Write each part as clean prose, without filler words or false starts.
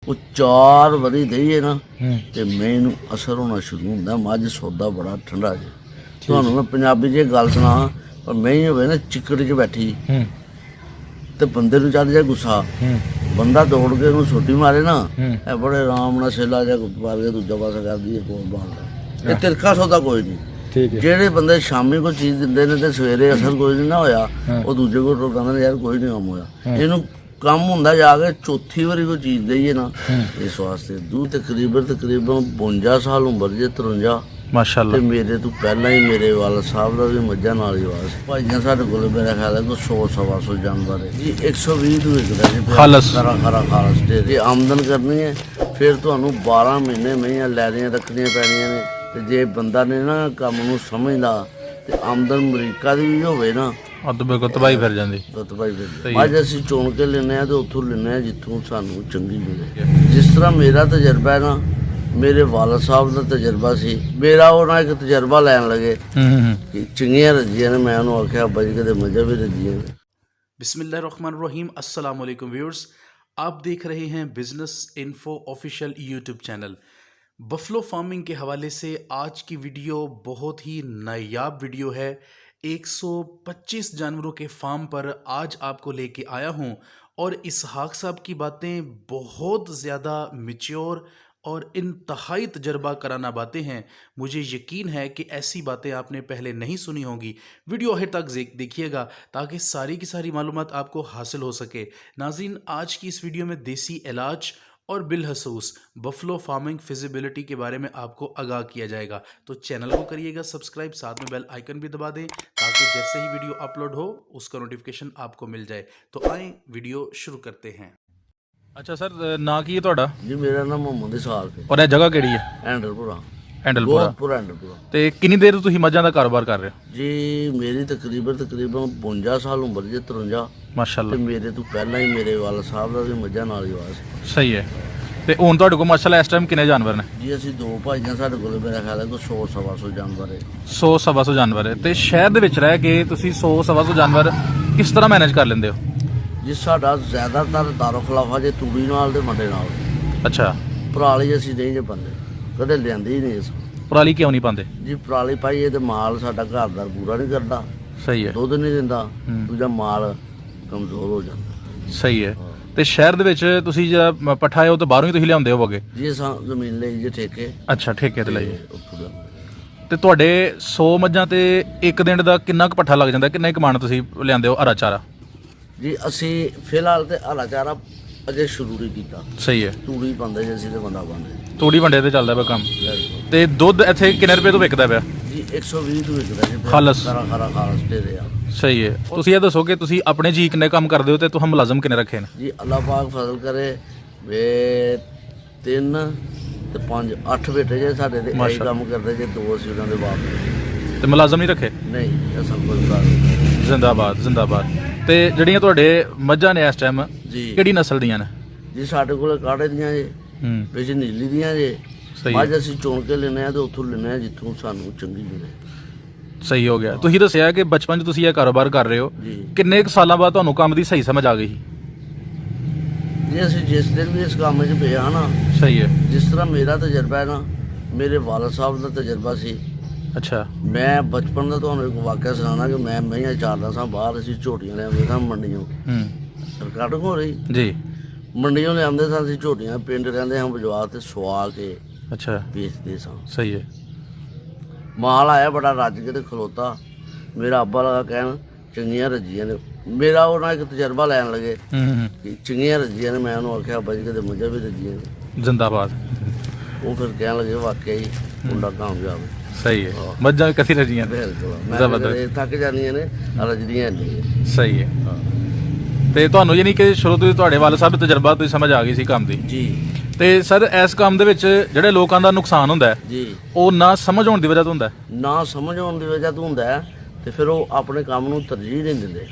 ਉਹ 4 ਵਾਰੀ ਦਈਏ ਨਾ ਤੇ ਮੈਨੂੰ ਅਸਰ ਹੋਣਾ ਸ਼ੁਰੂ ਹੁੰਦਾ। ਮੱਝ ਸੌਦਾ ਬੜਾ ਠੰਡਾ ਜੇ। ਤੁਹਾਨੂੰ ਮੈਂ ਪੰਜਾਬੀ 'ਚ ਗੱਲ ਸੁਣਾ, ਪਰ ਨਹੀਂ ਹੋਵੇ ਨਾ ਚਿੱਕੜ 'ਚ ਬੈਠੀ ਤੇ ਬੰਦੇ ਨੂੰ ਚੜ੍ਹ ਜਾਏ ਗੁੱਸਾ, ਬੰਦਾ ਦੌੜ ਕੇ ਉਹਨੂੰ ਛੋਟੀ ਮਾਰੇ ਨਾ, ਇਹ ਬੜੇ ਆਰਾਮ ਨਾਲ ਸੇਲਾ ਜਿਹਾ ਮਾਰ ਕੇ ਦੂਜਾ ਪਾਸਾ ਕਰਦੀ ਹੈ, ਕੋਲ ਬਾਲ। ਇਹ ਤਿਰਕਾ ਸੌਦਾ ਕੋਈ ਨਹੀਂ। ਜਿਹੜੇ ਬੰਦੇ ਸ਼ਾਮੀ ਕੋਈ ਚੀਜ਼ ਦਿੰਦੇ ਨੇ ਤੇ ਸਵੇਰੇ ਅਸਰ ਕੋਈ ਨਹੀਂ ਨਾ ਹੋਇਆ, ਉਹ ਦੂਜੇ ਕੋਲ ਕਹਿੰਦੇ ਨੇ ਯਾਰ ਕੋਈ ਨਹੀਂ ਕੰਮ ਹੋਇਆ। ਇਹਨੂੰ ਕੰਮ ਹੁੰਦਾ ਜਾ ਕੇ ਚੌਥੀ ਵਾਰੀ ਕੋਈ ਚੀਜ਼ ਦਈਏ ਨਾ, ਇਸ ਵਾਸਤੇ ਦੂਧ ਤਕਰੀਬਨ 52 ਸਾਲ ਉਮਰ ਜੇ 53 ਮਾਸ਼ਾਅੱਲਾ। ਤੇ ਮੇਰੇ ਤੋਂ ਪਹਿਲਾਂ ਹੀ ਮੇਰੇ ਵਾਲਾ ਸਾਹਿਬ ਦਾ ਵੀ ਮੱਝਾਂ ਨਾਲ ਹੀ ਵਾਸ। ਭਾਈਆਂ ਸਾਡੇ ਕੋਲ ਮੇਰਾ ਖਿਆਲ ਹੈ ਕੋਈ 100-125 ਜਾਨਵਰ ਹੈ ਜੀ। 120 ਤੋਂ ਵਿਕਦਾ ਜੀ ਖਾਲਸ ਖਾਲਸ ਤੇ ਜੇ ਆਮਦਨ ਕਰਨੀ ਹੈ ਫਿਰ ਤੁਹਾਨੂੰ 12 ਮਹੀਨੇ ਮਹੀਆਂ ਲੈਣੀਆਂ ਰੱਖਣੀਆਂ ਪੈਣੀਆਂ ਨੇ। ਤੇ ਜੇ ਬੰਦਾ ਨੇ ਨਾ ਕੰਮ ਨੂੰ ਸਮਝਦਾ ਤੇ ਆਮਦਨ ਅਮਰੀਕਾ ਦੀ ਵੀ ਹੋਵੇ ਨਾ, ਉਹ ਬਿਲਕੁਲ ਤਬਾਹੀ ਫਿਰ ਜਾਂਦੀ। ਅੱਜ ਅਸੀਂ ਚੁਣ ਕੇ ਲੈਂਦੇ ਹਾਂ ਤੇ ਉੱਥੋਂ ਲੈਂਦੇ ਹਾਂ ਜਿੱਥੋਂ ਸਾਨੂੰ ਚੰਗੀ ਮਿਲੇ। ਜਿਸ ਤਰ੍ਹਾਂ ਮੇਰਾ ਤਜਰਬਾ ਹੈ ਨਾ, ਮੇਰੇ ਵਾਲਦ ਸਾਹਿਬ ਦਾ ਤਜਰਬਾ ਸੀ, ਮੇਰਾ ਉਹਨਾਂ ਇੱਕ ਤਜਰਬਾ ਲੈਣ ਲੱਗੇ ਕਿ ਚੰਗੀਆਂ ਰੱਜੀਆਂ ਨੇ। मैं उन्होंने आख्या बज के मज़ा भी रजिए। बिस्मिल्लाहिर्रहमानिर्रहीम। अस्सलाम वालेकुम व्यूअर्स, आप देख रहे हैं business info official YouTube channel. Buffalo farming के हवाले से आज की वीडियो बहुत ही नायाब वीडियो है। 125 जानवरों के फार्म पर आज आपको लेके आया हूँ और इसहाक साहब की बातें बहुत ज़्यादा मैच्योर और इंतहाई तजर्बा कराना बातें हैं। मुझे यकीन है कि ऐसी बातें आपने पहले नहीं सुनी होंगी। वीडियो आखिर तक देखिएगा ताकि सारी की सारी मालूमात आपको हासिल हो सके। नाज़रीन, आज की इस वीडियो में देसी इलाज और बिलखसूस बफलो फार्मिंग फिजिबिलिटी के बारे में आपको आगाह किया जाएगा। तो चैनल को करिएगा सब्सक्राइब, साथ में बेल आइकन भी दबा दें ताकि जैसे ही वीडियो अपलोड हो उसका नोटिफिकेशन आपको मिल जाए। तो आए वीडियो शुरू करते हैं। ਅੱਛਾ ਸਰ, ਨਾਂ ਕੀ ਹੈ ਤੁਹਾਡਾ? ਜੀ ਮੇਰਾ ਨਾਮ ਮੁਹੰਮਦ ਇਸਾਕ ਹੈ। ਔਰ ਇਹ ਜਗ੍ਹਾ ਕਿਹੜੀ ਹੈ? ਐਂਡਲਪੁਰਾ। ਐਂਡਲਪੁਰਾ। ਐਂਡਲਪੁਰਾ। ਤੇ ਕਿੰਨੀ ਦੇਰ ਤੋਂ ਤੁਸੀਂ ਮੱਝਾਂ ਦਾ ਕਾਰੋਬਾਰ ਕਰ ਰਹੇ ਹੋ? ਜੀ ਮੇਰੀ ਤਕਰੀਬਨ 52 ਸਾਲ ਉਮਰ ਜੇ 53 ਮਾਸ਼ਾਅੱਲਾ। ਤੇ ਮੇਰੇ ਤੋਂ ਪਹਿਲਾਂ ਹੀ ਮੇਰੇ ਵਾਲਾ ਸਾਹਿਬ ਦਾ ਵੀ ਮੱਝਾਂ ਨਾਲ ਹੀ ਵਾਸ। ਸਹੀ ਹੈ। ਤੇ ਹੁਣ ਤੁਹਾਡੇ ਕੋਲ ਮਾਸ਼ਾਅੱਲਾ ਇਸ ਟਾਈਮ ਕਿੰਨੇ ਜਾਨਵਰ ਨੇ? ਜੀ ਅਸੀਂ 2 ਭਾਈਆਂ, ਸਾਡੇ ਕੋਲ ਮੇਰਾ ਖਿਆਲ ਹੈ ਕੋਈ 100-125 ਜਾਨਵਰ ਹੈ। 100-125 ਜਾਨਵਰ ਹੈ। ਤੇ ਸ਼ਹਿਰ ਦੇ ਵਿੱਚ ਰਹਿ ਕੇ ਤੁਸੀਂ 100-125 ਜਾਨਵਰ ਕਿਸ ਤਰ੍ਹਾਂ ਮੈਨੇਜ ਕਰ ਲੈਂਦੇ ਹੋ? ਜੀ ਸਾਡਾ ਜ਼ਿਆਦਾਤਰ ਦਾਰੋ ਖਿਲਾਫਾ ਜੇ ਤੂੜੀ ਨਾਲ ਤੇ ਮੰਡੇ ਨਾਲ। ਅੱਛਾ। ਪਰਾਲੀ ਅਸੀਂ ਨਹੀਂ ਜੇ ਪਾਉਂਦੇ, ਕਦੇ ਲਿਆਂਦੀ ਹੀ ਨਹੀਂ ਇਸ। ਪਰਾਲੀ ਕਿਉਂ ਨਹੀਂ ਪਾਉਂਦੇ? ਜੀ ਪਰਾਲੀ ਪਾਈਏ ਤੇ ਮਾਲ ਸਾਡਾ ਘਰ ਦਾ ਪੂਰਾ ਨਹੀਂ ਕਰਦਾ, ਸਹੀ ਹੈ। ਦੁੱਧ ਨਹੀਂ ਦਿੰਦਾ, ਦੂਜਾ ਮਾਲ ਕਮਜ਼ੋਰ ਹੋ ਜਾਂਦਾ। ਸਹੀ ਹੈ। ਤੇ ਸ਼ਹਿਰ ਦੇ ਵਿੱਚ ਤੁਸੀਂ ਜਿਹੜਾ ਪੱਠਾ ਹੈ ਉਹ ਤਾਂ ਬਾਹਰੋਂ ਹੀ ਤੁਸੀਂ ਲਿਆਉਂਦੇ ਹੋਵੋਗੇ? ਜੀ ਅਸਾਂ ਜ਼ਮੀਨ ਲਈ ਜੇ ਠੇਕੇ। ਅੱਛਾ, ਠੇਕੇ ਤੇ ਲਈ। ਉੱਥੋਂ ਦਾ। ਤੇ ਤੁਹਾਡੇ 100 ਮੱਝਾਂ ਤੇ ਇੱਕ ਦਿਨ ਦਾ ਕਿੰਨਾ ਕੁ ਪੱਠਾ ਲੱਗ ਜਾਂਦਾ? ਕਿੰਨਾ ਕੁ ਮਾਣ ਤੁਸੀਂ ਲਿਆਉਂਦੇ ਹੋ ਹਰਾ ਚਾਰਾ? ਜੀ ਅਸੀਂ ਫਿਲਹਾਲ ਤੇ ਹਰਾ ਚਾਰਾ ਅਜੇ ਸ਼ੁਰੂ ਨਹੀਂ ਕੀਤਾ। ਸਹੀ ਹੈ। ਤੂੜੀ ਪਾਉਂਦੇ ਜੇ ਅਸੀਂ ਤੇ ਬੰਦਾ ਪਾਉਂਦੇ। ਤੂੜੀ ਵੰਡੇ ਤੇ ਚੱਲਦਾ ਪਿਆ ਕੰਮ। ਤੇ ਦੁੱਧ ਇੱਥੇ ਕਿੰਨੇ ਰੁਪਏ ਤੋਂ ਵਿਕਦਾ ਪਿਆ? ਜੀ 120 ਤੋਂ ਵਿਕਦਾ ਜੀ ਖਾਲਸ। ਹਰਾ ਖਾਲਸ ਦੇ ਰਿਹਾ। ਸਹੀ ਹੈ। ਤੁਸੀਂ ਇਹ ਦੱਸੋ ਕਿ ਤੁਸੀਂ ਆਪਣੇ ਜੀ ਕਿੰਨੇ ਕੰਮ ਕਰਦੇ ਹੋ ਤੇ ਤੁਹਾਨੂੰ ਮੁਲਾਜ਼ਮ ਕਿੰਨੇ ਰੱਖੇ ਨੇ? ਜੀ ਅੱਲਾਹ ਪਾਕ ਫਜ਼ਲ ਕਰੇ ਵੇ 3 ਤੇ 5 8 ਬੇਟੇ ਜੇ ਸਾਡੇ ਤੇ ਇਹ ਕੰਮ ਕਰਦੇ ਜੇ 2 ਅਸੀਂ ਉਹਨਾਂ ਦੇ ਬਾਪ। ਤੇ ਮੁਲਾਜ਼ਮ ਨਹੀਂ ਰੱਖੇ? ਨਹੀਂ, ਇਹ ਸਭ ਕੁਝ ਕਰ। ਜ਼ਿੰਦਾਬਾਦ ਜ਼ਿੰਦਾਬਾਦ। ਤੇ ਜਿਹੜੀਆਂ ਤੁਹਾਡੇ ਮੱਝਾਂ ਨੇ ਇਸ ਟਾਈਮ ਜੀ ਕਿਹੜੀ ਨਸਲ ਦੀਆਂ ਨੇ? ਜੀ ਸਾਡੇ ਕੋਲ ਕਾੜੇ ਦੀਆਂ ਜੇ, ਵਿੱਚ ਨੀਲੀ ਦੀਆਂ ਜੇ। ਅੱਜ ਅਸੀਂ ਚੁਣ ਕੇ ਲੈਂਦੇ ਹਾਂ ਤੇ ਉੱਥੋਂ ਲੈਂਦੇ ਹਾਂ ਜਿੱਥੋਂ ਸਾਨੂੰ ਚੰਗੀ ਮਿਲੇ। ਸਹੀ ਹੋ ਗਿਆ। ਤੁਸੀਂ ਦੱਸਿਆ ਕਿ ਬਚਪਨ 'ਚ ਤੁਸੀਂ ਇਹ ਕਾਰੋਬਾਰ ਕਰ ਰਹੇ ਹੋ, ਕਿੰਨੇ ਕੁ ਸਾਲਾਂ ਬਾਅਦ ਤੁਹਾਨੂੰ ਕੰਮ ਦੀ ਸਹੀ ਸਮਝ ਆ ਗਈ? ਜੀ ਅਸੀਂ ਜਿਸ ਦਿਨ ਵੀ ਇਸ ਕੰਮ 'ਚ ਪਏ ਹਾਂ ਨਾ, ਸਹੀ ਹੈ। ਜਿਸ ਤਰ੍ਹਾਂ ਮੇਰਾ ਤਜਰਬਾ ਹੈ ਨਾ, ਮੇਰੇ ਵਾਲਦ ਸਾਹਿਬ ਦਾ ਤਜਰਬਾ ਸੀ। ਅੱਛਾ। ਮੈਂ ਬਚਪਨ ਦਾ ਤੁਹਾਨੂੰ ਇੱਕ ਵਾਕਿਆ ਸੁਣਾਉਣਾ ਕਿ ਮੈਂ ਮਹੀਆਂ ਚਾਰਦਾ ਸਾਂ ਬਾਹਰ, ਅਸੀਂ ਝੋਟੀਆਂ ਲਿਆਉਂਦੇ ਸਾਂ ਮੰਡੀਆਂ। ਰਿਕਾਰਡਿੰਗ ਹੋ ਰਹੀ ਜੀ। ਮੰਡੀਆਂ ਲਿਆਉਂਦੇ ਸਾਂ ਅਸੀਂ ਝੋਟੀਆਂ, ਪਿੰਡ ਰਹਿੰਦੇ ਹਾਂ ਬਜਵਾ ਤੇ ਸਵਾ ਕੇ ਅੱਛਾ ਵੇਚਦੇ ਸਾਂ। ਸਹੀ ਹੈ। ਮਾਲ ਆਇਆ ਬੜਾ ਰੱਜ ਕੇ ਤੇ ਖਲੋਤਾ, ਮੇਰਾ ਅੱਬਾ ਲਗਾ ਕਹਿਣ ਚੰਗੀਆਂ ਰੱਜੀਆਂ ਨੇ। ਮੇਰਾ ਉਹਨਾਂ ਇੱਕ ਤਜਰਬਾ ਲੈਣ ਲੱਗੇ ਕਿ ਚੰਗੀਆਂ ਰੱਜੀਆਂ ਨੇ। ਮੈਂ ਉਹਨੂੰ ਆਖਿਆ ਬਜ ਕੇ ਤੇ ਮੱਝਾਂ ਵੀ ਰੱਜੀਆਂ ਨੇ। ਜ਼ਿੰਦਾਬਾਦ। ਉਹ ਫਿਰ ਕਹਿਣ ਲੱਗੇ ਵਾਕਿਆ ਹੀ ਮੁੰਡਾ ਕਾਮਯਾਬ। ਸਹੀ ਹੈ। ਮੱਝਾਂ ਕਿੱਥੇ ਰੱਜੀਆਂ? ਬਿਲਕੁਲ ਥੱਕ ਜਾਂਦੀਆਂ ਨੇ, ਰੱਜਦੀਆਂ ਨਹੀਂ। ਸਹੀ ਹੈ। ਤੇ ਤੁਹਾਨੂੰ ਯਾਨੀ ਕਿ ਸ਼ੁਰੂ ਤੋਂ ਤੁਹਾਡੇ ਵਾਲਦ ਸਾਹਿਬ ਦਾ ਤਜਰਬਾ ਤੁਸੀਂ ਸਮਝ ਆ ਗਈ ਸੀ ਕੰਮ ਦੀ? ਜੀ। ਤੇ ਸਰ ਇਸ ਕੰਮ ਦੇ ਵਿੱਚ ਜਿਹੜੇ ਲੋਕਾਂ ਦਾ ਨੁਕਸਾਨ ਹੁੰਦਾ ਜੀ, ਉਹ ਨਾ ਸਮਝ ਹੋਣ ਦੀ ਵਜ੍ਹਾ ਤੋਂ ਹੁੰਦਾ? ਨਾ ਸਮਝ ਹੋਣ ਦੀ ਵਜ੍ਹਾ ਤੋਂ ਹੁੰਦਾ ਤੇ ਫਿਰ ਉਹ ਆਪਣੇ ਕੰਮ ਨੂੰ ਤਰਜੀਹ ਨਹੀਂ ਦਿੰਦੇ।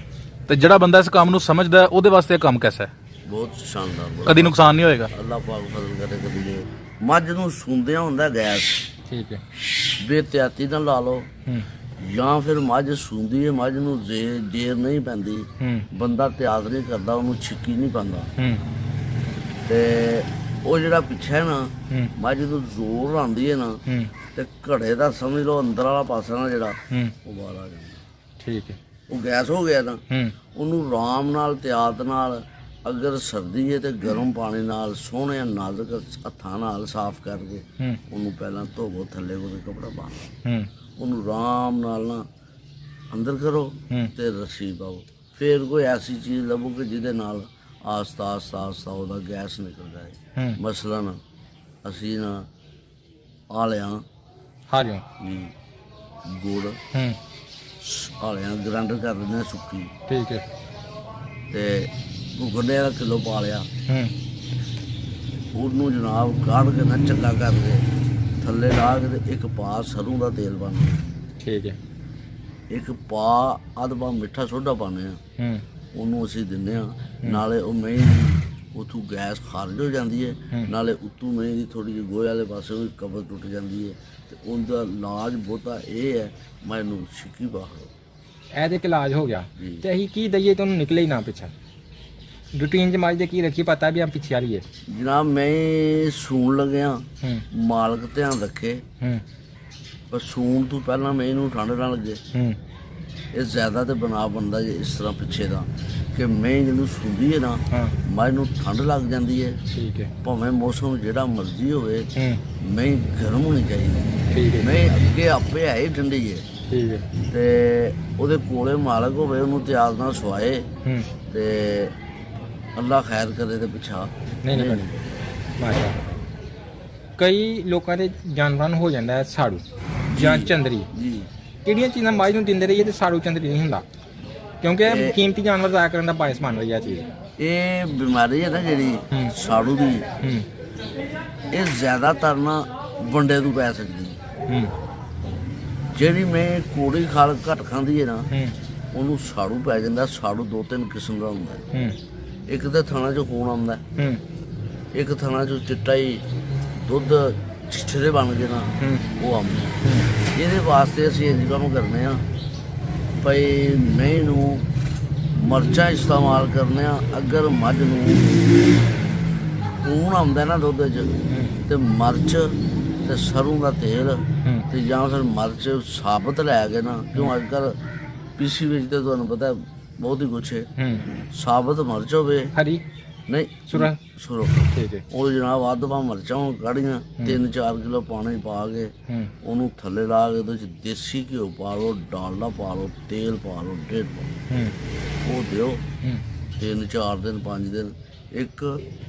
ਤੇ ਜਿਹੜਾ ਬੰਦਾ ਇਸ ਕੰਮ ਨੂੰ ਸਮਝਦਾ ਉਹਦੇ ਵਾਸਤੇ ਇਹ ਕੰਮ ਕਿਹਦਾ ਹੈ? ਬਹੁਤ ਸ਼ਾਨਦਾਰ। ਕਦੀ ਨੁਕਸਾਨ ਨਹੀਂ ਹੋਏਗਾ? ਅੱਲਾਹ ਪਾਕ ਫਜ਼ਲ ਕਰੇ ਕਦੀ ਨਹੀਂ। ਮੱਝ ਨੂੰ ਸੁੰਦਿਆਂ ਹੁੰਦਾ ਗੈਸ। ਠੀਕ ਹੈ। ਬੇਤਿਆਤੀ ਨਾਲ ਲਾ ਲਓ ਜਾਂ ਫਿਰ ਮੱਝ ਸੂੰਦੀ ਹੈ, ਮੱਝ ਨੂੰ ਜੇਰ ਨਹੀਂ ਪੈਂਦੀ, ਬੰਦਾ ਤਿਆਗ ਨਹੀਂ ਕਰਦਾ, ਉਹਨੂੰ ਛਿੱਕੀ ਨਹੀਂ ਪਾਉਂਦਾ ਤੇ ਉਹ ਜਿਹੜਾ ਪਿੱਛੇ ਨਾ ਹੂੰ ਮੱਝ ਜਦੋਂ ਜ਼ੋਰ ਆਉਂਦੀ ਹੈ ਨਾ ਹੂੰ ਤੇ ਘੜੇ ਦਾ ਸਮਝ ਲਓ ਅੰਦਰ ਵਾਲਾ ਪਾਸਾ ਨਾ ਜਿਹੜਾ ਹੂੰ ਉਹ ਬਾਹਰ ਆ ਜਾਂਦਾ। ਠੀਕ ਹੈ ਉਹ ਗੈਸ ਹੋ ਗਿਆ ਨਾ, ਹੂੰ ਉਹਨੂੰ ਆਰਾਮ ਨਾਲ ਤਿਆਤ ਨਾਲ, ਅਗਰ ਸਰਦੀ ਹੈ ਤੇ ਗਰਮ ਪਾਣੀ ਨਾਲ ਸੋਹਣੇ ਨਾਜ਼ੁਕ ਹੱਥਾਂ ਨਾਲ ਸਾਫ਼ ਕਰਕੇ ਹੂੰ ਉਹਨੂੰ ਪਹਿਲਾਂ ਧੋਵੋ, ਥੱਲੇ ਉਹਦੇ ਕੱਪੜਾ ਪਾ ਹੂੰ ਉਹਨੂੰ ਆਰਾਮ ਨਾਲ ਨਾ ਅੰਦਰ ਕਰੋ ਹੂੰ ਤੇ ਰੱਸੀ ਪਾਓ। ਫਿਰ ਕੋਈ ਐਸੀ ਚੀਜ਼ ਲੱਭੋ ਕਿ ਜਿਹਦੇ ਨਾਲ ਆਸਤਾ ਆਸਤਾ ਆਸਤਾ ਉਹਦਾ ਗੈਸ ਨਿਕਲ ਜਾਏ। ਹੂੰ ਮਸਲਨ ਅਸੀਂ ਨਾ ਆਲਿਆਂ ਹਾਰਿਓ ਵੀ ਗੁੜ ਹੂੰ ਆਲਿਆਂ ਗ੍ਰਾਈਂਡਰ ਕਰ ਦਿੰਦੇ ਹਾਂ ਸੁੱਕੀ, ਠੀਕ ਹੈ ਤੇ ਗੰਢੇ ਦਾ ਕਿਲੋ ਪਾ ਲਿਆ, ਹੂੰ ਉਹਨੂੰ ਜਨਾਬ ਕਾੜ ਕੇ ਨਾ ਚੰਗਾ ਕਰਕੇ ਥੱਲੇ ਲਾ ਕੇ ਤੇ ਇੱਕ ਪਾ ਸਰੋਂ ਦਾ ਤੇਲ ਪਾਉਣਾ, ਠੀਕ ਹੈ ਇੱਕ ਪਾ ਅੱਧ ਪਾ ਮਿੱਠਾ ਸੋਡਾ ਪਾਉਂਦੇ ਹਾਂ, ਹੂੰ ਉਹਨੂੰ ਅਸੀਂ ਦਿੰਦੇ ਹਾਂ। ਨਾਲੇ ਉਹ ਮਹੀਂ ਉੱਥੋਂ ਗੈਸ ਖਾਰਜ ਹੋ ਜਾਂਦੀ ਹੈ, ਨਾਲੇ ਉੱਤੋਂ ਮਹੀਂ ਦੀ ਥੋੜ੍ਹੀ ਜਿਹੀ ਗੋਹੇ ਵਾਲੇ ਪਾਸੇ ਵੀ ਕਬਰ ਟੁੱਟ ਜਾਂਦੀ ਹੈ। ਤੇ ਉਹਦਾ ਇਲਾਜ ਬਹੁਤਾ ਇਹ ਹੈ, ਮੈਨੂੰ ਛਿੱਕੀ ਬਾਹਰ ਇਹਦੇ ਤੇ ਇਲਾਜ ਹੋ ਗਿਆ ਜੀ। ਤੇ ਅਸੀਂ ਕੀ ਦਈਏ ਤੁਹਾਨੂੰ ਨਿਕਲੇ ਹੀ ਨਾ ਪਿੱਛਾ ਰੂਟੀਨ ਚ ਮੱਝ ਦੇ ਕੀ ਰੱਖੀ ਪਤਾ ਵੀ ਆ ਪਿੱਛੇ ਆ ਰਹੀ ਹੈ ਜਨਾਬ ਮੈਂ ਸੂਣ ਲੱਗਿਆ, ਹੂੰ ਮਾਲਕ ਧਿਆਨ ਰੱਖੇ, ਹੂੰ ਪਰ ਸੂਣ ਤੋਂ ਪਹਿਲਾਂ ਮੈਂ ਇਹਨੂੰ ਠੰਡ ਨਾ ਲੱਗੇ। ਹੂੰ ਇਹ ਜ਼ਿਆਦਾ ਤੇ ਬਣਾ ਬਣਦਾ ਜੇ ਇਸ ਤਰ੍ਹਾਂ ਪਿੱਛੇ ਦਾ ਕਿ ਮੈਂ ਜਿਹਨੂੰ ਸੁੰਦੀ ਹੈ ਨਾ, ਹਾਂ ਮੱਝ ਨੂੰ ਠੰਡ ਲੱਗ ਜਾਂਦੀ ਹੈ, ਠੀਕ ਹੈ ਭਾਵੇਂ ਮੌਸਮ ਜਿਹੜਾ ਮਰਜ਼ੀ ਹੋਵੇ, ਹੂੰ ਮੈਂ ਗਰਮ ਹੋਣੀ ਚਾਹੀਦੀ। ਠੀਕ ਹੈ ਮੈਂ ਅੱਗੇ ਆਪੇ ਹੈ ਹੀ ਠੰਡੀ ਹੈ, ਠੀਕ ਹੈ ਤੇ ਉਹਦੇ ਕੋਲੇ ਮਾਲਕ ਹੋਵੇ, ਉਹਨੂੰ ਤਿਆਰ ਨਾਲ ਸਵਾਏ ਹੂੰ ਤੇ ਅੱਲਾ ਖੈਰ ਕਰੇ ਤੇ ਪਿੱਛਾ ਨਹੀਂ ਨਹੀਂ ਮਾਸ਼ਾ ਕਈ ਲੋਕਾਂ ਦੇ ਜਾਨਵਰਾਂ ਨੂੰ ਹੋ ਜਾਂਦਾ ਹੈ ਸਾੜੂ ਜਾਂ ਚੰਦਰੀ। ਜੀ। ਕਿਹੜੀਆਂ ਚੀਜ਼ਾਂ ਮੱਝ ਨੂੰ ਦਿੰਦੇ ਰਹੀਏ ਤੇ ਸਾੜੂ ਚੰਦਰੀ ਨਹੀਂ ਹੁੰਦਾ, ਕਿਉਂਕਿ ਇਹ ਇਹ- ਕੀਮਤੀ ਜਾਨਵਰ ਜ਼ਾਇਆ ਕਰਨ ਦਾ ਬਾਇਸ ਬਣ ਰਹੀ ਹੈ ਚੀਜ਼। ਇਹ ਬਿਮਾਰੀ ਹੈ ਨਾ ਜਿਹੜੀ ਹੂੰ। ਸਾੜੂ ਦੀ, ਹੂੰ ਇਹ ਜ਼ਿਆਦਾਤਰ ਨਾ ਵੰਡੇ ਤੋਂ ਪੈ ਸਕਦੀ ਹੈ। ਹੂੰ ਜਿਹੜੀ ਮੈਂ ਕੋੜੀ ਖਾਲ ਘੱਟ ਖਾਂਦੀ ਹੈ ਨਾ, ਹੂੰ ਉਹਨੂੰ ਸਾੜੂ ਪੈ ਜਾਂਦਾ। ਸਾੜੂ ਦੋ ਤਿੰਨ ਕਿਸਮ ਦਾ ਹੁੰਦਾ ਹੈ। ਹੂੰ ਇੱਕ ਤਾਂ ਥਣਾ 'ਚੋਂ ਖੂਨ ਆਉਂਦਾ ਹੈ, ਹੂੰ ਇੱਕ ਥਣਾ 'ਚੋਂ ਚਿੱਟਾ ਹੀ ਦੁੱਧ ਛਿੱਛਰੇ ਬਣ ਕੇ ਨਾ ਹੂੰ ਉਹ ਆਉਂਦਾ ਹੈ। ਇਹਦੇ ਵਾਸਤੇ ਅਸੀਂ ਇੰਝ ਕੰਮ ਕਰਨੇ ਆ ਭਈ ਮੈਨੂੰ ਮਿਰਚਾਂ ਇਸਤੇਮਾਲ ਕਰਨੇ ਆ। ਅਗਰ ਮੱਝ ਨੂੰ ਖੂਨ ਆਉਂਦਾ ਨਾ ਦੁੱਧ 'ਚ, ਤੇ ਮਿਰਚ ਤੇ ਸਰੋਂ ਦਾ ਤੇਲ ਹੂੰ ਤੇ ਜਾਂ ਫਿਰ ਮਿਰਚ ਸਾਬਤ ਲੈ ਕੇ ਨਾ, ਕਿਉਂ ਅੱਜ ਕੱਲ੍ਹ ਪੀਸੀ ਵਿੱਚ ਤੇ ਤੁਹਾਨੂੰ ਪਤਾ ਬਹੁਤ ਹੀ ਕੁਛ ਹੈ, ਹੂੰ ਸਾਬਤ ਮਿਰਚ ਹੋਵੇ, ਹਰੀ ਨਹੀਂ ਸੁਰਾ ਸੁਰੋ, ਠੀਕ ਹੈ ਉਹ ਜਨਾਬ ਅੱਧ ਪਾ ਮਿਰਚਾਂ ਕਾੜੀਆਂ, 3-4 ਕਿਲੋ ਪਾਣੀ ਪਾ ਕੇ ਹੂੰ ਉਹਨੂੰ ਥੱਲੇ ਲਾ ਕੇ ਉਹਦੇ 'ਚ ਦੇਸੀ ਘਿਓ ਪਾ ਲਓ, ਡਾਲਡਾ ਪਾ ਲਓ, ਤੇਲ ਪਾ ਲਓ, 1.5 ਪਾ ਹੂੰ ਲਓ, ਉਹ ਦਿਓ ਹੂੰ 3-4 ਦਿਨ 5 ਦਿਨ। ਇੱਕ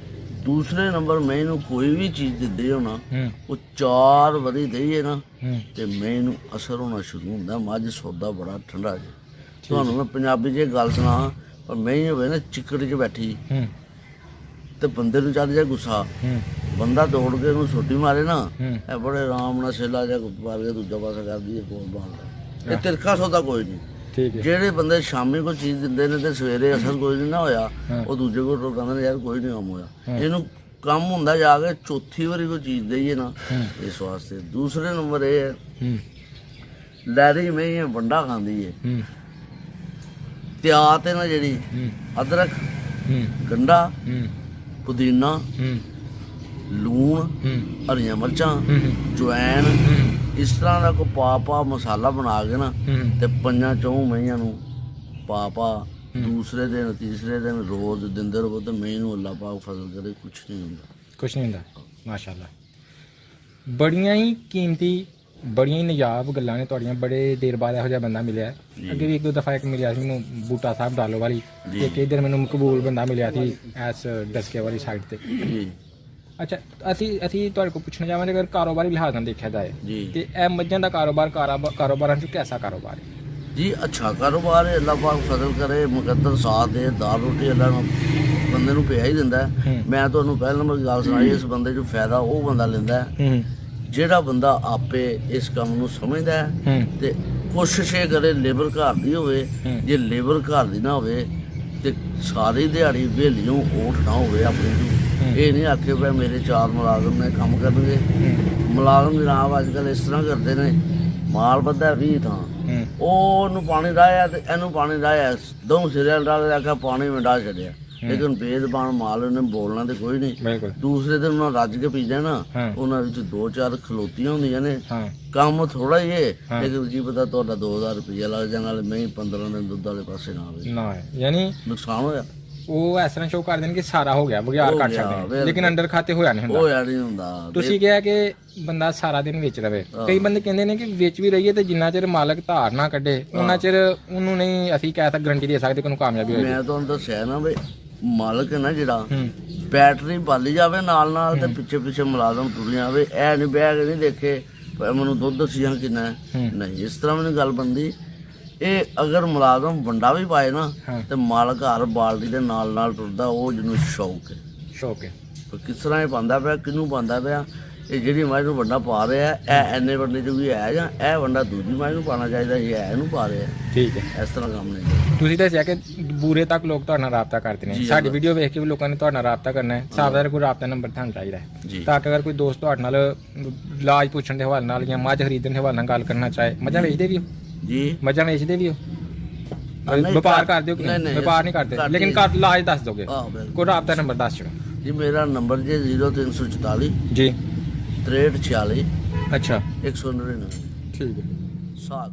ਦੂਸਰੇ ਨੰਬਰ ਮੈਂ ਇਹਨੂੰ ਕੋਈ ਵੀ ਚੀਜ਼ ਦਿੰਦੇ ਹੋ ਨਾ, ਹੂੰ ਉਹ 4 ਵਾਰੀ ਦੇਈਏ ਨਾ ਹੂੰ ਤੇ ਮੈਨੂੰ ਅਸਰ ਹੋਣਾ ਸ਼ੁਰੂ ਹੁੰਦਾ। ਮੱਝ ਸੌਦਾ ਬੜਾ ਠੰਡਾ ਜੇ। ਤੁਹਾਨੂੰ ਮੈਂ ਪੰਜਾਬੀ 'ਚ ਇਹ ਗੱਲ ਸੁਣਾ, ਪਰ ਮੈਂ ਹੀ ਹੋਵੇ ਨਾ ਚਿੱਕੜ 'ਚ ਬੈਠੀ ਹੂੰ ਤੇ ਬੰਦੇ ਨੂੰ ਚੱਲ ਜਾਏ ਗੁੱਸਾ, ਹੂੰ ਬੰਦਾ ਦੌੜ ਕੇ ਉਹਨੂੰ ਛੋਟੀ ਮਾਰੇ ਨਾ, ਹੂੰ ਇਹ ਬੜੇ ਆਰਾਮ ਨਾਲ ਛੇਲਾ ਜਿਹਾ ਮਾਰ ਕੇ ਦੂਜਾ ਪਾਸਾ ਕਰਦੀ ਹੈ, ਕੋਲ ਬਾਹਰ। ਇਹ ਤਿਰਖਾ ਸੌਦਾ ਕੋਈ ਨਹੀਂ। ਠੀਕ ਹੈ ਜਿਹੜੇ ਬੰਦੇ ਸ਼ਾਮੀ ਕੋਈ ਚੀਜ਼ ਦਿੰਦੇ ਨੇ ਤੇ ਸਵੇਰੇ ਅਸਰ ਕੋਈ ਨਹੀਂ ਨਾ ਹੋਇਆ, ਹਾਂ। ਉਹ ਦੂਜੇ ਕੋਲ ਕਹਿੰਦੇ ਨੇ ਯਾਰ ਕੋਈ ਨਹੀਂ ਕੰਮ ਹੋਇਆ। ਹਾਂ। ਇਹਨੂੰ ਕੰਮ ਹੁੰਦਾ ਜਾ ਕੇ ਚੌਥੀ ਵਾਰੀ ਕੋਈ ਚੀਜ਼ ਦੇਈਏ ਨਾ, ਹੂੰ ਇਸ ਵਾਸਤੇ। ਦੂਸਰੇ ਨੰਬਰ ਇਹ ਹੈ, ਹੂੰ ਲੈਰੀ ਮੈਂ ਇਹ ਵੰਡਾ ਖਾਂਦੀ ਹੈ। ਹੂੰ ਤਿਆਤ ਹੈ ਨਾ ਜਿਹੜੀ, ਹੂੰ ਅਦਰਕ, ਹੂੰ ਗੰਢਾ, ਹੂੰ ਪੁਦੀਨਾ, ਹੂੰ ਲੂਣ, ਹੂੰ ਹਰੀਆਂ ਮਿਰਚਾਂ, ਹੂੰ ਜਵੈਣ, ਇਸ ਤਰ੍ਹਾਂ ਦਾ ਕੋਈ ਪਾ ਮਸਾਲਾ ਬਣਾ ਕੇ ਨਾ, ਹੂੰ ਤੇ 5-4 ਮਹੀਨਿਆਂ ਨੂੰ ਪਾ ਦੂਸਰੇ ਦਿਨ ਤੀਸਰੇ ਦਿਨ ਰੋਜ਼ ਦਿੰਦੇ ਰਹੋ ਤੇ ਮੈਨੂੰ ਅੱਲਾ ਪਾਕ ਫਜ਼ਲ ਕਰੇ, ਕੁਛ ਨਹੀਂ ਹੁੰਦਾ। ਕੁਛ ਨਹੀਂ ਹੁੰਦਾ ਮਾਸ਼ਾਅੱਲਾ। ਬੜੀਆਂ ਹੀ ਕੀਮਤੀ ਬੜੀਆਂ ਹੀ ਨਜਾਬ ਗੱਲਾਂ ਨੇ ਤੁਹਾਡੀਆਂ। ਬੜੇ ਦੇਰ ਬਾਅਦ ਇਹੋ ਜਿਹਾ ਬੰਦਾ ਮਿਲਿਆ। ਅੱਗੇ ਵੀ ਇੱਕ ਦੋ ਦਫਾ ਇੱਕ ਮਿਲਿਆ ਸੀ ਮੈਨੂੰ ਬੂਟਾ ਸਾਹਿਬ ਡਾਲੋ ਵਾਲੀ, ਇੱਕ ਇੱਧਰ ਮੈਨੂੰ ਮਕਬੂਲ ਬੰਦਾ ਮਿਲਿਆ ਸੀ ਐਸ ਡਸਕੇ ਵਾਲੀ ਸਾਈਡ ਤੇ। ਜੀ ਅੱਛਾ ਅਸੀਂ ਤੁਹਾਡੇ ਕੋਲ ਪੁੱਛਣਾ ਚਾਹਾਂਗੇ, ਅਗਰ ਕਾਰੋਬਾਰੀ ਲਿਹਾਜ਼ ਨਾਲ ਦੇਖਿਆ ਜਾਏ ਜੀ ਤੇ ਇਹ ਮੱਝਾਂ ਦਾ ਕਾਰੋਬਾਰਾਂ 'ਚ ਕੈਸਾ ਕਾਰੋਬਾਰ ਹੈ? ਜੀ ਅੱਛਾ ਕਾਰੋਬਾਰ ਹੈ, ਅੱਲਾ ਪਾਕ ਫਜ਼ਲ ਕਰੇ, ਮੁਕੱਦਰ ਸਾਥ ਦੇ, ਦਾਲ ਰੋਟੀ ਅੱਲਾ ਨੂੰ ਬੰਦੇ ਨੂੰ ਪਿਆ ਹੀ ਦਿੰਦਾ ਹੈ। ਮੈਂ ਤੁਹਾਨੂੰ ਪਹਿਲਾਂ ਨੰਬਰ ਗੱਲ ਸੁਣਾਈ, ਇਸ ਬੰਦੇ 'ਚ ਫਾਇਦਾ ਉਹ ਬੰਦਾ ਲੈਂਦਾ ਹੈ ਜਿਹੜਾ ਬੰਦਾ ਆਪੇ ਇਸ ਕੰਮ ਨੂੰ ਸਮਝਦਾ ਹੈ ਤੇ ਕੋਸ਼ਿਸ਼ ਇਹ ਕਰੇ ਲੇਬਰ ਘਰ ਦੀ ਹੋਵੇ। ਜੇ ਲੇਬਰ ਘਰ ਦੀ ਨਾ ਹੋਵੇ ਤੇ ਸਾਰੀ ਦਿਹਾੜੀ ਵੇਲੀਓਂ ਓਠ ਨਾ ਹੋਵੇ ਆਪਣੀ ਨੂੰ। ਇਹ ਨਹੀਂ ਆਖੇ ਪਿਆ ਮੇਰੇ 4 ਮੁਲਾਜ਼ਮ ਨੇ ਕੰਮ ਕਰਨਗੇ। ਮੁਲਾਜ਼ਮ ਜਨਾਬ ਅੱਜ ਕੱਲ੍ਹ ਇਸ ਤਰ੍ਹਾਂ ਕਰਦੇ ਨੇ, ਮਾਲ ਬੱਧਾ 20 ਥਾਂ, ਉਹਨੂੰ ਪਾਣੀ ਡਾਇਆ ਤੇ ਇਹਨੂੰ ਪਾਣੀ ਡਾਇਆ, ਦੋ ਸਿਰਿਆਂ ਡਾਲ ਕੇ ਆਖਿਆ ਪਾਣੀ ਮੈਂ ਡਾਹ ਛੱਡਿਆ। ਲੇਕਿਨ ਬੇਜ਼ਬਾਨ ਮਾਲ ਉਹਨੇ ਬੋਲਣਾ ਤੇ ਕੋਈ ਨਹੀਂ। ਬਿਲਕੁਲ ਦੂਸਰੇ ਦਿਨ ਉਹਨਾਂ ਰੱਜ ਕੇ ਪੀ ਜਾਣਾ, ਹਾਂ ਉਹਨਾਂ ਵਿੱਚ 2-4 ਖਲੋਤੀਆਂ ਹੁੰਦੀਆਂ ਨੇ, ਹਾਂ ਕੰਮ ਥੋੜਾ ਹੀ ਹੈ ਹਾਂ। ਲੇਕਿਨ ਕੀ ਪਤਾ ਤੁਹਾਡਾ 2000 ਰੁਪਇਆ ਲੱਗ ਜਾਣ ਵਾਲੇ ਮੈਂ 15 ਦਿਨ ਦੁੱਧ ਵਾਲੇ ਪਾਸੇ ਨਾ ਆਵੇ, ਨਾ ਹੈ। ਯਾਨੀ ਨੁਕਸਾਨ ਹੋਇਆ। ਉਹ ਇਸ ਤਰ੍ਹਾਂ ਸ਼ੋਅ ਕਰ ਦੇਣ ਕਿ ਸਾਰਾ ਹੋ ਗਿਆ, ਬਗਿਆੜ ਹੋ ਕੱਟ ਗਿਆ, ਸਕਦੇ ਨੇ, ਬਿਲਕੁਲ। ਲੇਕਿਨ ਅੰਡਰ ਖਾਤੇ ਹੋਇਆ ਨਹੀਂ ਹੁੰਦਾ। ਉਹ ਯਾਰ ਨਹੀਂ ਹੁੰਦਾ। ਤੁਸੀਂ ਕਿਹਾ ਕਿ ਬੰਦਾ ਸਾਰਾ ਦਿਨ ਵੇਚ ਰਵੇ, ਕਈ ਬੰਦੇ ਕਹਿੰਦੇ ਨੇ ਕਿ ਵੇਚ ਵੀ ਰਹੀਏ ਤੇ ਜਿੰਨਾ ਚਿਰ ਮਾਲਕ ਧਾਰ ਨਾ ਕੱਢੇ ਉਹਨਾਂ ਚਿਰ ਉਹਨੂੰ ਨਹੀਂ ਅਸੀਂ ਕਹਿ ਤਾਂ ਗਰੰਟੀ ਦੇ ਸਕਦੇ ਕਿ ਉਹਨੂੰ ਕਾਮਯਾਬੀ ਹੋਏਗੀ। ਮੈਂ ਤੁਹਾਨੂੰ ਦੱਸਿਆ ਨਾ ਵੀ ਮਾਲਕ ਹੈ ਨਾ ਜਿਹੜਾ, ਹੂੰ ਬੈਟਰੀ ਬਾਲੀ ਜਾਵੇ ਨਾਲ ਨਾਲ ਤੇ ਪਿੱਛੇ ਪਿੱਛੇ ਮੁਲਾਜ਼ਮ ਤੁਰ ਜਾਵੇ, ਐ ਨਹੀਂ ਬੈਗ ਨਹੀਂ ਦੇਖੇ ਵੀ ਮੈਨੂੰ ਦੁੱਧ ਦੱਸੀਆਂ ਕਿੰਨਾ ਹੈ। ਹੂੰ। ਨਹੀਂ, ਇਸ ਤਰ੍ਹਾਂ ਮੈਨੂੰ ਗੱਲ ਬੰਦੀ। ਇਹ ਅਗਰ ਮੁਲਾਜ਼ਮ ਵੰਡਾ ਵੀ ਪਾਏ ਨਾ ਹਾਂ ਤੇ ਮਾਲਕ ਹਰ ਬਾਲਟੀ ਦੇ ਨਾਲ ਨਾਲ ਟੁਰਦਾ, ਉਹ ਜਿਹਨੂੰ ਸ਼ੌਕ ਹੈ। ਸ਼ੌਕ ਹੈ। ਪਰ ਕਿਸ ਤਰ੍ਹਾਂ ਇਹ ਪਾਉਂਦਾ ਪਿਆ, ਕਿਹਨੂੰ ਪਾਉਂਦਾ ਪਿਆ, ਇਹ ਜਿਹੜੀ ਮਾਝ ਨੂੰ ਵੰਡਾ ਪਾ ਰਿਹਾ ਇਹ ਐਨੇ ਵੰਡੇ 'ਚ ਵੀ ਹੈ ਜਾਂ ਇਹ ਵੰਡਾ ਦੂਜੀ ਮਾਝ ਨੂੰ ਪਾਉਣਾ ਚਾਹੀਦਾ, ਇਹ ਇਹਨੂੰ ਪਾ ਰਿਹਾ, ਠੀਕ ਹੈ। ਇਸ ਤਰ੍ਹਾਂ ਕੰਮ ਨਹੀਂ। ਤੁਸੀਂ ਦੱਸਿਆ ਕਿ ਬੂਰੇ ਤੱਕ ਲੋਕ ਤੁਹਾਡੇ ਨਾਲ ਰਾਬਤਾ ਕਰਦੇ ਨੇ, ਜੀ, ਸਾਡੀ ਵੀਡੀਓ ਵੇਖ ਕੇ ਵੀ ਲੋਕਾਂ ਨੇ ਤੁਹਾਡੇ ਨਾਲ ਰਾਬਤਾ ਕਰਨਾ ਹੈ। ਸਾਵਧਾਨ ਕੋਈ ਰਾਬਤਾ ਨੰਬਰ ਤੁਹਾਨੂੰ ਚਾਹੀਦਾ ਹੈ ਜੀ। ਤਾਂ ਕਿ ਅਗਰ ਕੋਈ ਦੋਸਤ ਤੁਹਾਡੇ ਨਾਲ ਇਲਾਜ ਪੁੱਛਣ ਦੇ ਹਵਾਲੇ ਨਾਲ ਜਾਂ ਮੱਝ ਖਰੀਦਣ ਦੇ ਹਵਾਲੇ ਨਾਲ ਗੱਲ ਕਰਨਾ ਚਾਹੇ। ਮੱਝਾਂ ਵੇਚਦੇ ਵੀ ਹੋ? ਜੀ ਮੱਝਾਂ ਵੇਚਦੇ ਵੀ ਹੋ? ਨਹੀਂ, ਵਪਾਰ ਕਰਦੇ ਹੋ ਕਿ ਨਹੀਂ, ਨਹੀਂ, ਵਪਾਰ ਨਹੀਂ ਕਰਦੇ, ਕਰਦੇ ਲੇਕਿਨ ਘਰ ਇਲਾਜ ਦੱਸ ਦੋਗੇ? ਹਾਂ ਬਿਲਕੁਲ ਕੋਈ ਰਾਬਤਾ ਨੰਬਰ ਦੱਸ ਦਿਓ ਜੀ। ਮੇਰਾ ਨੰਬਰ ਜੀ 0344 ਜੀ। 6346 ਅੱਛਾ 199 ਠੀਕ ਹੈ। 7